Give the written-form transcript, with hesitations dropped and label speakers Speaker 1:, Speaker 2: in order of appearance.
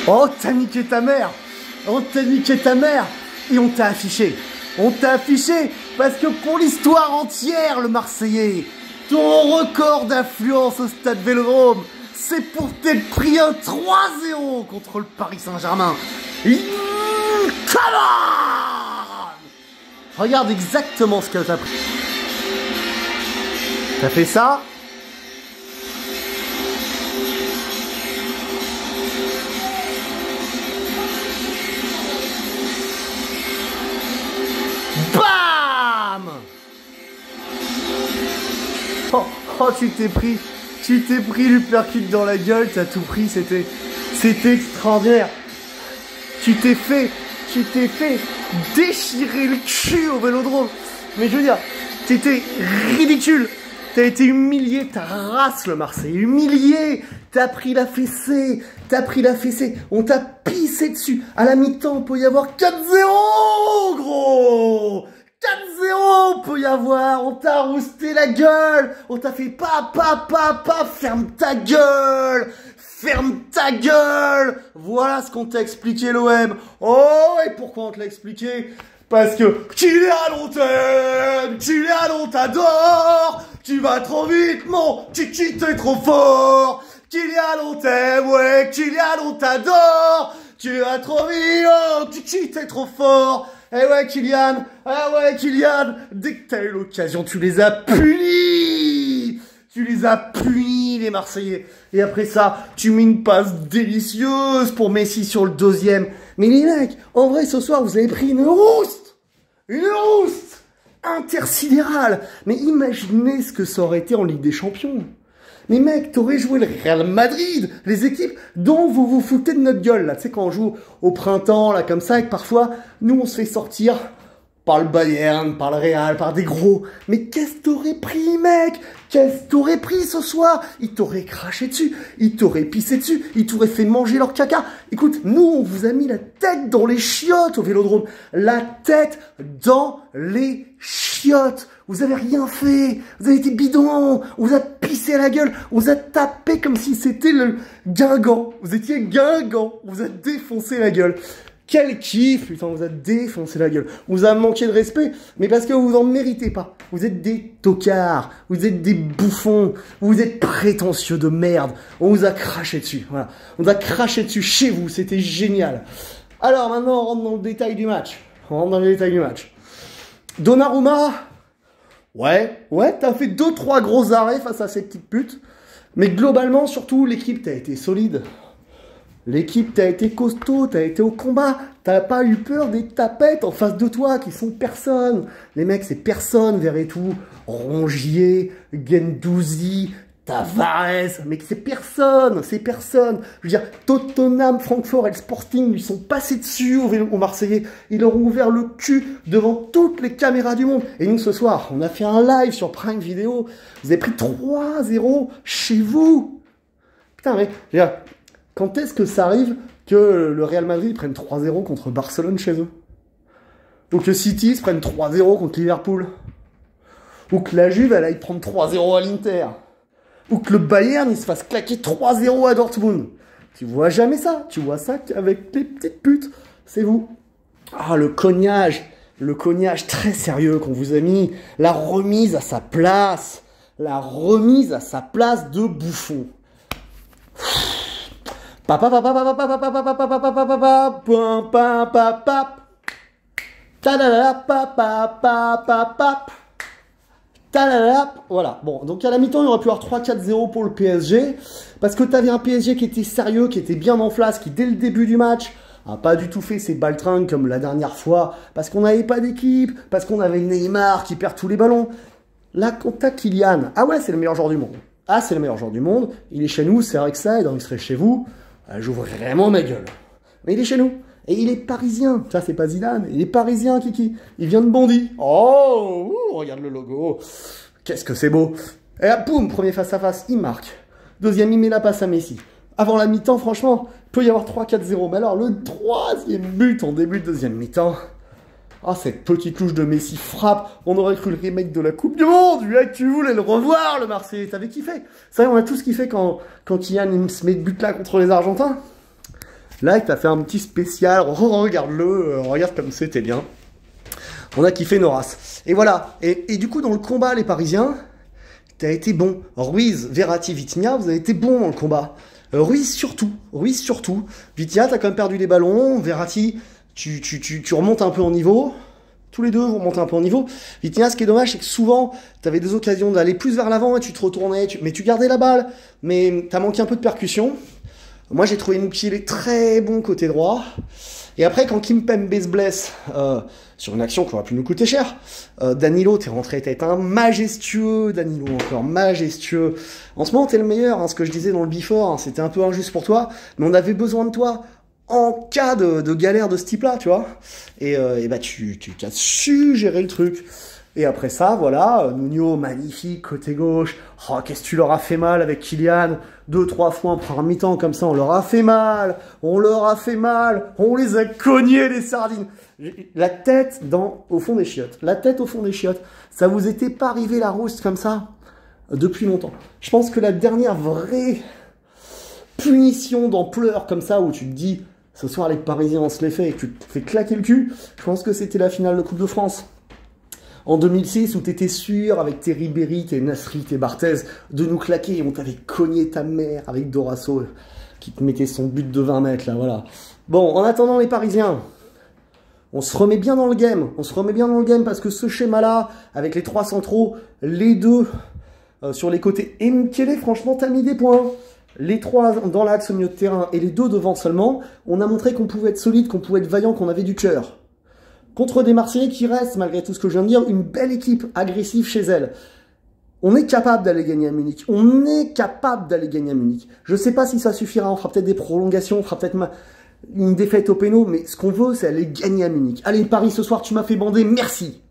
Speaker 1: Oh, t'as niqué ta mère! On t'a niqué ta mère! Et on t'a affiché! On t'a affiché parce que pour l'histoire entière, le Marseillais, ton record d'affluence au stade Vélodrome, c'est pour t'être pris un 3-0 contre le Paris Saint-Germain. Come on! Regarde exactement ce que t'as pris. T'as fait ça? Bam! Oh, tu t'es pris l'uppercut dans la gueule, t'as tout pris, c'était extraordinaire. Tu t'es fait déchirer le cul au Vélodrome. Mais je veux dire, t'étais ridicule. T'as été humilié, ta race le Marseille, humilié. T'as pris la fessée, on t'a pissé dessus. À la mi-temps, il peut y avoir 4-0, gros. 4-0, peut y avoir, on t'a rousté la gueule, on t'a fait pa, ferme ta gueule, voilà ce qu'on t'a expliqué l'OM. Oh, et pourquoi on te l'a expliqué? Parce que Kylian, on t'adore, tu vas trop vite, mon Kiki, t'es trop fort. Kylian, on t'aime, ouais, Kylian, on t'adore, tu vas trop vite, oh, Kiki, t'es trop fort. Eh ouais, Kylian, dès que t'as eu l'occasion, tu les as punis, les Marseillais. Et après ça, tu mets une passe délicieuse pour Messi sur le deuxième. Mais les mecs, en vrai, ce soir, vous avez pris une rouste intersidérale. Mais imaginez ce que ça aurait été en Ligue des Champions. Mais mec, t'aurais joué le Real Madrid, les équipes dont vous vous foutez de notre gueule, là. Tu sais, quand on joue au printemps, là, comme ça, et que parfois, nous, on se fait sortir par le Bayern, par le Real, par des gros. Mais qu'est-ce que t'aurais pris, mec? Qu'est-ce que t'aurais pris ce soir? Ils t'auraient craché dessus, ils t'auraient pissé dessus, ils t'auraient fait manger leur caca. Écoute, nous, on vous a mis la tête dans les chiottes au Vélodrome. La tête dans les chiottes. Vous avez rien fait. Vous avez été bidon. On vous a pissé à la gueule. On vous a tapé comme si c'était le Guingamp. Vous étiez Guingamp. On vous a défoncé la gueule. Quel kiff, putain, on vous a défoncé la gueule. On vous a manqué de respect, mais parce que vous en méritez pas. Vous êtes des tocards, vous êtes des bouffons, vous êtes prétentieux de merde. On vous a craché dessus, voilà. On vous a craché dessus chez vous, c'était génial. Alors maintenant, on rentre dans le détail du match. Donnarumma, ouais, t'as fait 2-3 gros arrêts face à ces petites putes. Mais globalement, surtout, l'équipe, t'as été solide. L'équipe, t'as été costaud, t'as été au combat, t'as pas eu peur des tapettes en face de toi qui sont personne. Les mecs, c'est personne, Verretou, Rongier, Guendouzi, Tavares, mais c'est personne. Je veux dire, Tottenham, Francfort et le Sporting lui sont passés dessus aux Marseillais. Ils leur ont ouvert le cul devant toutes les caméras du monde. Et nous, ce soir, on a fait un live sur Prime Video. Vous avez pris 3-0 chez vous. Putain, mais, je veux dire, quand est-ce que ça arrive que le Real Madrid prenne 3-0 contre Barcelone chez eux? Ou que City se prenne 3-0 contre Liverpool? Ou que la Juve, elle aille prendre 3-0 à l'Inter? Ou que le Bayern, il se fasse claquer 3-0 à Dortmund? Tu vois jamais ça. Tu vois ça avec les petites putes. C'est vous. Ah, le cognage très sérieux qu'on vous a mis. La remise à sa place de bouffon. Voilà, bon, donc à la mi-temps, il aurait pu y avoir 3-4-0 pour le PSG, parce que tu avais un PSG qui était sérieux, qui était bien en place, qui dès le début du match a pas du tout fait ses baltringues comme la dernière fois, parce qu'on n'avait pas d'équipe, parce qu'on avait Neymar qui perd tous les ballons. Là, quand t'as Kylian, ah ouais, c'est le meilleur joueur du monde. Ah, c'est le meilleur joueur du monde, il est chez nous, c'est vrai que ça, et donc il serait chez vous. J'ouvre vraiment ma gueule. Mais il est chez nous. Et il est parisien. Ça, c'est pas Zidane. Il est parisien, Kiki. Il vient de Bondy. Oh, regarde le logo. Qu'est-ce que c'est beau. Et là, boum, premier face-à-face, il marque. Deuxième, il met la passe à Messi. Avant la mi-temps, franchement, il peut y avoir 3-4-0. Mais alors, le troisième but en début de deuxième mi-temps. Ah, cette petite touche de Messi frappe. On aurait cru le remake de la Coupe du Monde. Lui, tu voulais le revoir, le Marseillais. T'avais kiffé. Ça, on a tous kiffé quand Kylian se met de but là contre les Argentins. Là, il t'a fait un petit spécial. Regarde-le, regarde comme c'était bien. On a kiffé nos races. Et voilà. Et du coup, dans le combat, les Parisiens, t'as été bon. Ruiz, Verratti, Vitinha, vous avez été bons dans le combat. Ruiz surtout. Vitinha, t'as quand même perdu les ballons. Verratti, tu remontes un peu en niveau. Tous les deux, vous remontez un peu en niveau. Vitinha, ce qui est dommage, c'est que souvent, t'avais des occasions d'aller plus vers l'avant et tu te retournais, mais tu gardais la balle. Mais t'as manqué un peu de percussion. Moi, j'ai trouvé qu'il est très bon côté droit. Et après, quand Kimpembe se blesse, sur une action qui aurait pu nous coûter cher, Danilo, t'es rentré, t'as été un majestueux, Danilo, encore majestueux. En ce moment, t'es le meilleur, hein, ce que je disais dans le before, hein, c'était un peu injuste pour toi, mais on avait besoin de toi en cas de galère de ce type-là, tu vois. Et bah, tu as su gérer le truc. Et après ça, voilà, Nuno, magnifique, côté gauche. Oh, qu'est-ce que tu leur as fait mal avec Kylian. 2-3 fois en première mi-temps, comme ça, on leur a fait mal. On les a cognés, les sardines. La tête au fond des chiottes. Ça vous était pas arrivé la rousse comme ça depuis longtemps. Je pense que la dernière vraie punition d'ampleur comme ça, où tu te dis, ce soir les Parisiens on se les fait et que tu te fais claquer le cul, je pense que c'était la finale de Coupe de France. En 2006, où t'étais sûr, avec tes Ribéry, tes Nasri, tes Barthez, de nous claquer, et on t'avait cogné ta mère avec Dorasso, qui te mettait son but de 20 mètres, là, voilà. Bon, en attendant les Parisiens, on se remet bien dans le game. Parce que ce schéma-là, avec les 3 centraux, les 2 sur les côtés, et Mukele, franchement, t'as mis des points. Les 3 dans l'axe au milieu de terrain, et les 2 devant seulement, on a montré qu'on pouvait être solide, qu'on pouvait être vaillant, qu'on avait du cœur. Contre des Marseillais qui restent, malgré tout ce que je viens de dire, une belle équipe agressive chez elle. On est capable d'aller gagner à Munich. Je sais pas si ça suffira, on fera peut-être des prolongations, on fera peut-être une défaite au péno, mais ce qu'on veut, c'est aller gagner à Munich. Allez, Paris, ce soir, tu m'as fait bander, merci.